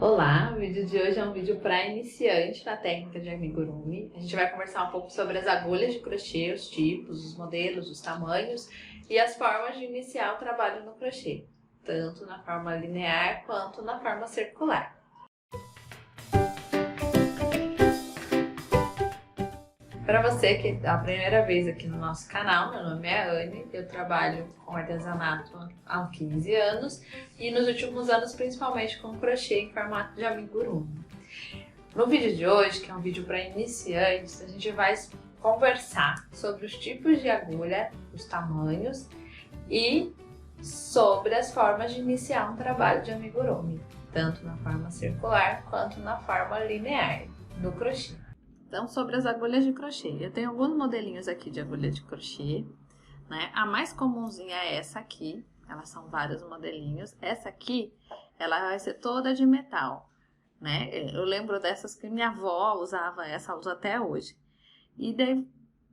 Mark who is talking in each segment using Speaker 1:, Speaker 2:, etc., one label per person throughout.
Speaker 1: Olá, o vídeo de hoje é um vídeo para iniciante na técnica de amigurumi. A gente vai conversar um pouco sobre as agulhas de crochê, os tipos, os modelos, os tamanhos e as formas de iniciar o trabalho no crochê, tanto na forma linear quanto na forma circular. Para você que é a primeira vez aqui no nosso canal, meu nome é Anne, eu trabalho com artesanato há 15 anos e nos últimos anos principalmente com crochê em formato de amigurumi. No vídeo de hoje, que é um vídeo para iniciantes, a gente vai conversar sobre os tipos de agulha, os tamanhos e sobre as formas de iniciar um trabalho de amigurumi, tanto na forma circular quanto na forma linear do crochê. Então, sobre as agulhas de crochê, eu tenho alguns modelinhos aqui de agulha de crochê, né? A mais comumzinha é essa aqui, elas são vários modelinhos. Essa aqui, ela vai ser toda de metal, né? Eu lembro dessas que minha avó usava essa, usa até hoje. E daí,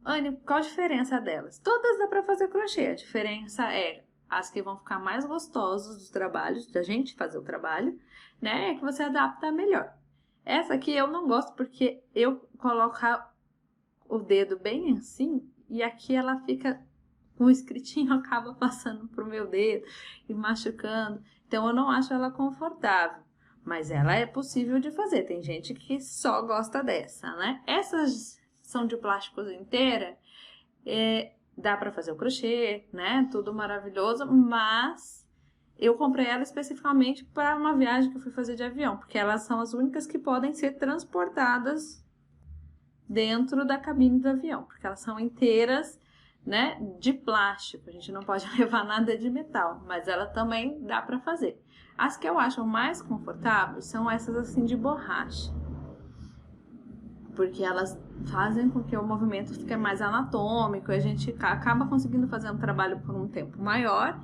Speaker 1: Anne, qual a diferença delas? Todas dá pra fazer crochê, a diferença é as que vão ficar mais gostosas dos trabalhos, da gente fazer o trabalho, né? É que você adapta melhor. Essa aqui eu não gosto porque eu coloco o dedo bem assim e aqui ela fica, o escritinho acaba passando pro meu dedo e machucando. Então eu não acho ela confortável, mas ela é possível de fazer. Tem gente que só gosta dessa, né? Essas são de plástico inteira, dá pra fazer o crochê, né? Tudo maravilhoso, mas eu comprei ela especificamente para uma viagem que eu fui fazer de avião, porque elas são as únicas que podem ser transportadas dentro da cabine do avião, porque elas são inteiras, né, de plástico. A gente não pode levar nada de metal, mas ela também dá para fazer. As que eu acho mais confortáveis são essas assim de borracha, porque elas fazem com que o movimento fique mais anatômico, a gente acaba conseguindo fazer um trabalho por um tempo maior,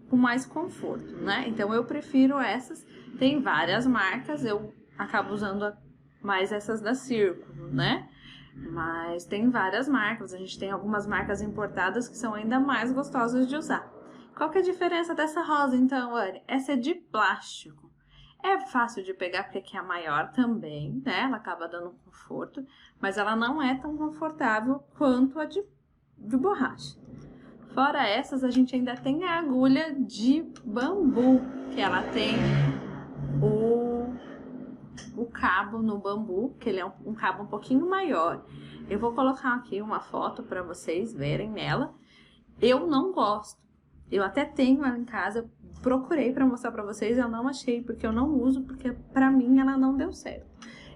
Speaker 1: com mais conforto, né? Então eu prefiro essas. Tem várias marcas, eu acabo usando mais essas da Círculo, né? Mas tem várias marcas, a gente tem algumas marcas importadas que são ainda mais gostosas de usar. Qual que é a diferença dessa rosa então, Anne? Essa é de plástico. É fácil de pegar porque aqui é a maior também, né? Ela acaba dando um conforto, mas ela não é tão confortável quanto a de borracha. Fora essas, a gente ainda tem a agulha de bambu, que ela tem o cabo no bambu, que ele é um cabo um pouquinho maior. Eu vou colocar aqui uma foto para vocês verem nela. Eu não gosto. Eu até tenho ela em casa, procurei para mostrar para vocês, eu não achei, porque eu não uso, porque para mim ela não deu certo.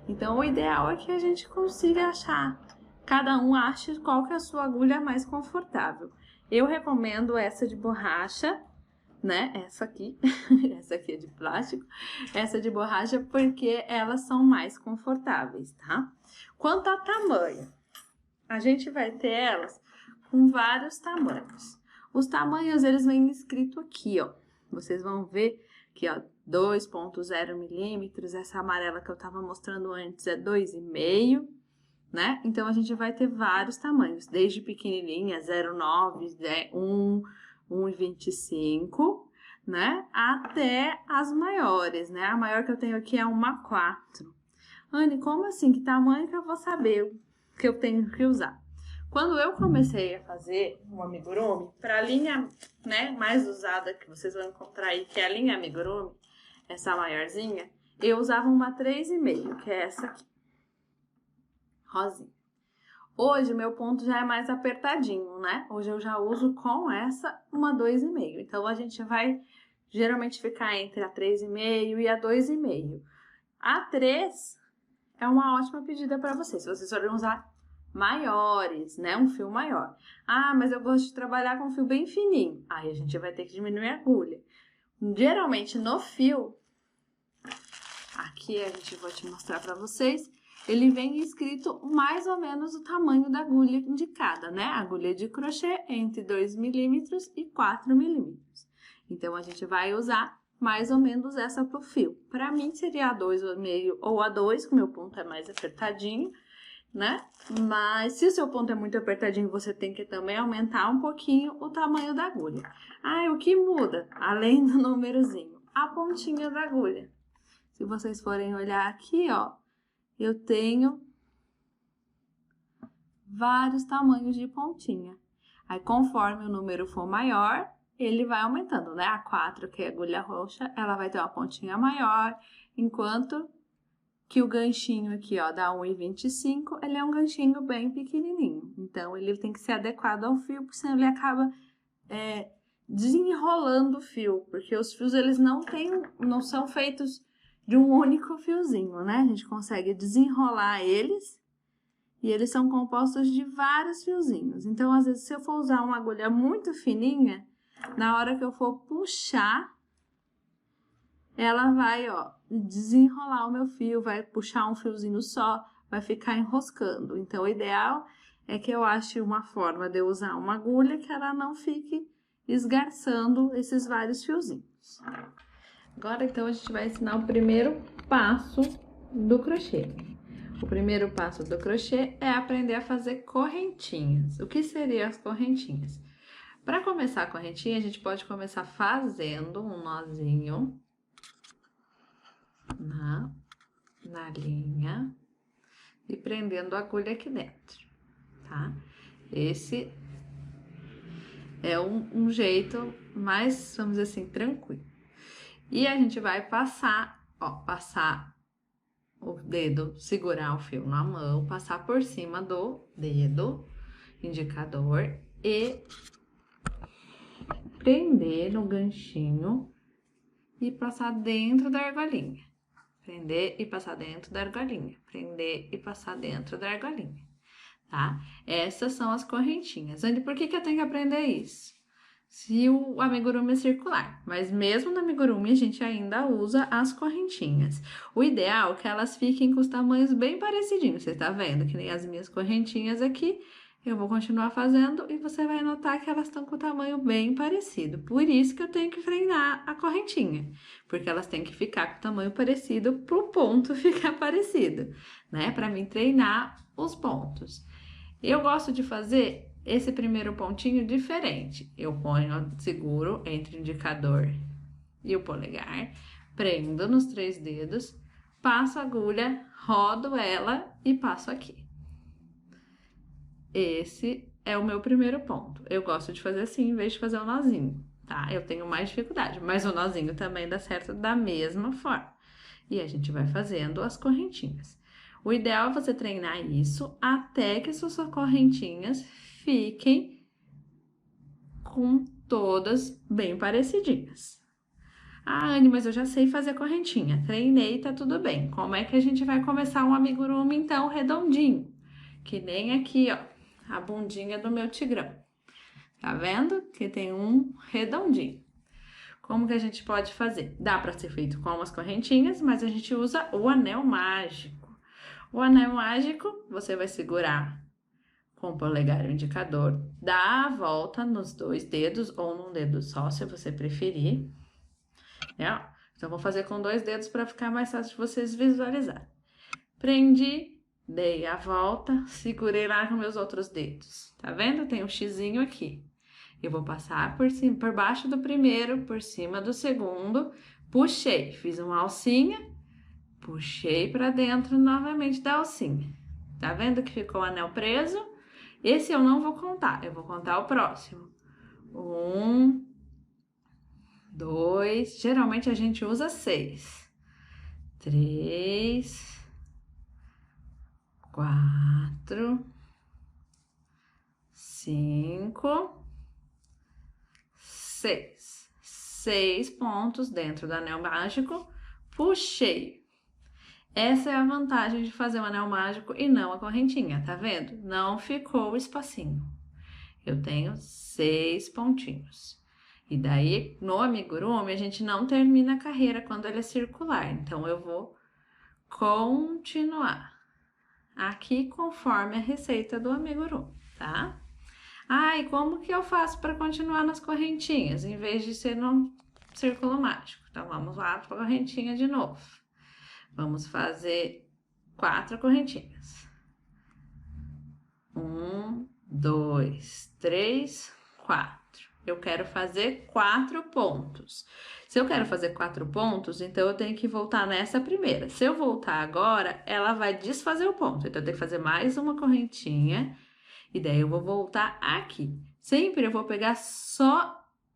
Speaker 1: Então o ideal é que a gente consiga achar, cada um ache qual que é a sua agulha mais confortável. Eu recomendo essa de borracha, né? Essa aqui, essa aqui é de plástico, essa de borracha porque elas são mais confortáveis, tá? Quanto a tamanho, a gente vai ter elas com vários tamanhos. Os tamanhos, eles vêm escrito aqui, ó. Vocês vão ver aqui, ó, 2,0 milímetros, essa amarela que eu tava mostrando antes é 2,5, né? Então, a gente vai ter vários tamanhos, desde pequenininha, 0,9, 1, 1,25, né? Até as maiores, né? A maior que eu tenho aqui é uma 4. Anne, como assim? Que tamanho que eu vou saber o que eu tenho que usar? Quando eu comecei a fazer o amigurumi, para a linha, né, mais usada que vocês vão encontrar aí, que é a linha amigurumi, essa maiorzinha, eu usava uma 3,5, que é essa aqui. Rosinha. Hoje, meu ponto já é mais apertadinho, né? Hoje eu já uso com essa uma 2,5. Então, a gente vai geralmente ficar entre a 3,5 e a 2,5. A 3 é uma ótima pedida para vocês, se vocês forem usar maiores, né? Um fio maior. Ah, mas eu gosto de trabalhar com fio bem fininho. Aí, a gente vai ter que diminuir a agulha. Geralmente, no fio, aqui a gente vai te mostrar para vocês, ele vem escrito mais ou menos o tamanho da agulha indicada, né? A agulha de crochê entre 2 milímetros e 4 milímetros. Então, a gente vai usar mais ou menos essa pro fio. Para mim, seria a 2,5 ou a 2, que o meu ponto é mais apertadinho, né? Mas se o seu ponto é muito apertadinho, você tem que também aumentar um pouquinho o tamanho da agulha. Ah, o que muda? Além do númerozinho, a pontinha da agulha. Se vocês forem olhar aqui, ó, eu tenho vários tamanhos de pontinha. Aí, conforme o número for maior, ele vai aumentando, né? A 4, que é a agulha roxa, ela vai ter uma pontinha maior, enquanto que o ganchinho aqui, ó, da 1,25, ele é um ganchinho bem pequenininho. Então, ele tem que ser adequado ao fio, porque senão ele acaba desenrolando o fio, porque os fios, eles não são feitos de um único fiozinho, né? A gente consegue desenrolar eles e eles são compostos de vários fiozinhos. Então, às vezes, se eu for usar uma agulha muito fininha, na hora que eu for puxar, ela vai, ó, desenrolar o meu fio, vai puxar um fiozinho só, vai ficar enroscando. Então, o ideal é que eu ache uma forma de eu usar uma agulha que ela não fique esgarçando esses vários fiozinhos. Agora, então, a gente vai ensinar o primeiro passo do crochê. O primeiro passo do crochê é aprender a fazer correntinhas. O que seriam as correntinhas? Para começar a correntinha, a gente pode começar fazendo um nozinho na linha e prendendo a agulha aqui dentro, tá? Esse é um jeito mais, vamos dizer assim, tranquilo. E a gente vai passar o dedo, segurar o fio na mão, passar por cima do dedo indicador e prender no ganchinho e passar dentro da argolinha. Prender e passar dentro da argolinha. Prender e passar dentro da argolinha, tá? Essas são as correntinhas. Por que eu tenho que aprender isso? Se o amigurumi é circular, mas mesmo no amigurumi a gente ainda usa as correntinhas. O ideal é que elas fiquem com os tamanhos bem parecidinhos. Você tá vendo que nem as minhas correntinhas aqui, eu vou continuar fazendo e você vai notar que elas estão com o tamanho bem parecido. Por isso que eu tenho que treinar a correntinha, porque elas têm que ficar com o tamanho parecido pro ponto ficar parecido, né? Para mim treinar os pontos. Eu gosto de fazer esse primeiro pontinho diferente. Eu seguro entre o indicador e o polegar, prendo nos 3 dedos, passo a agulha, rodo ela e passo aqui. Esse é o meu primeiro ponto. Eu gosto de fazer assim, em vez de fazer um nozinho, tá? Eu tenho mais dificuldade, mas o nozinho também dá certo da mesma forma. E a gente vai fazendo as correntinhas. O ideal é você treinar isso até que suas correntinhas fiquem com todas bem parecidinhas. Ah, Anne, mas eu já sei fazer correntinha. Treinei, tá tudo bem. Como é que a gente vai começar um amigurumi, então, redondinho? Que nem aqui, ó, a bundinha do meu tigrão. Tá vendo? Que tem um redondinho. Como que a gente pode fazer? Dá para ser feito com umas correntinhas, mas a gente usa o anel mágico. O anel mágico, você vai segurar com o polegar e o indicador, dá a volta nos 2 dedos ou num dedo só, se você preferir. Né? Então, vou fazer com 2 dedos para ficar mais fácil de vocês visualizarem. Prendi, dei a volta, segurei lá com meus outros dedos. Tá vendo? Tem um xizinho aqui. Eu vou passar por cima, por baixo do primeiro, por cima do segundo, puxei, fiz uma alcinha, puxei para dentro novamente da alcinha. Tá vendo que ficou o anel preso? Esse eu não vou contar, eu vou contar o próximo. 1, 2, geralmente a gente usa 6. 3, 4, 5, 6. 6 pontos dentro do anel mágico, puxei. Essa é a vantagem de fazer o anel mágico e não a correntinha, tá vendo? Não ficou o espacinho. Eu tenho 6 pontinhos. E daí, no amigurumi, a gente não termina a carreira quando ele é circular. Então, eu vou continuar aqui conforme a receita do amigurumi, tá? Ah, e como que eu faço para continuar nas correntinhas, em vez de ser no círculo mágico? Então, vamos lá para a correntinha de novo. Vamos fazer 4 correntinhas. 1, 2, 3, 4. eu quero fazer 4 pontos. Se eu quero fazer 4 pontos, então eu tenho que voltar nessa primeira. Se eu voltar agora, ela vai desfazer o ponto. Então eu tenho que fazer mais uma correntinha e daí eu vou voltar aqui. Sempre eu vou pegar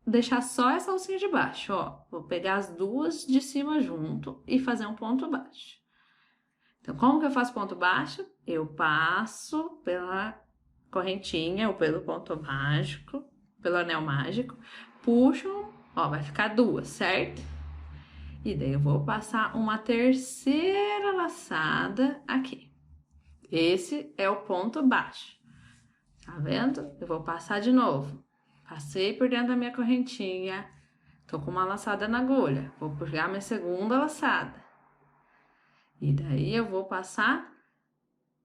Speaker 1: deixar só essa alcinha de baixo, ó. Vou pegar as duas de cima junto e fazer um ponto baixo. Então, como que eu faço ponto baixo? Eu passo pela correntinha ou pelo ponto mágico, pelo anel mágico, puxo, ó, vai ficar 2, certo? E daí eu vou passar uma terceira laçada aqui. Esse é o ponto baixo. Tá vendo? Eu vou passar de novo. Passei por dentro da minha correntinha, tô com uma laçada na agulha. Vou pegar minha segunda laçada. E daí eu vou passar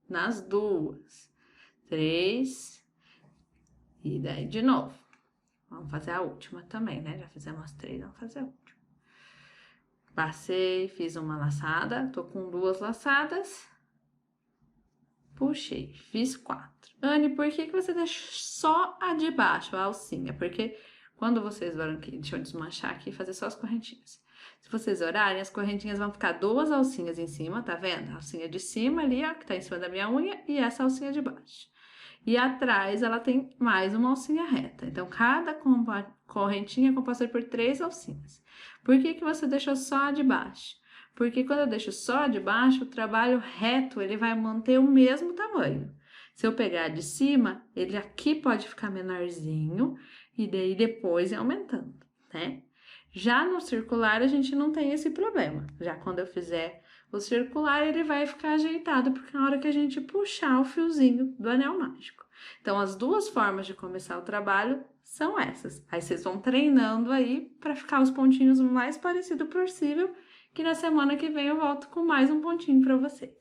Speaker 1: nas 2, 3, e daí de novo. Vamos fazer a última também, né? Já fizemos as 3, vamos fazer a última. Passei, fiz uma laçada, tô com 2 laçadas. Puxei, fiz 4. Anne, por que você deixa só a de baixo, a alcinha? Porque quando vocês olham aqui, deixa eu desmanchar aqui e fazer só as correntinhas. Se vocês olharem, as correntinhas vão ficar 2 alcinhas em cima, tá vendo? A alcinha de cima ali, ó, que tá em cima da minha unha, e essa alcinha de baixo. E atrás ela tem mais uma alcinha reta. Então, cada correntinha é composta por 3 alcinhas. Por que você deixou só a de baixo? Porque quando eu deixo só a de baixo, o trabalho reto, ele vai manter o mesmo tamanho. Se eu pegar a de cima, ele aqui pode ficar menorzinho, e daí depois ir aumentando, né? Já no circular, a gente não tem esse problema. Já quando eu fizer o circular, ele vai ficar ajeitado, porque na hora que a gente puxar o fiozinho do anel mágico. Então, as 2 formas de começar o trabalho são essas. Aí, vocês vão treinando aí para ficar os pontinhos o mais parecido possível, que na semana que vem eu volto com mais um pontinho para vocês.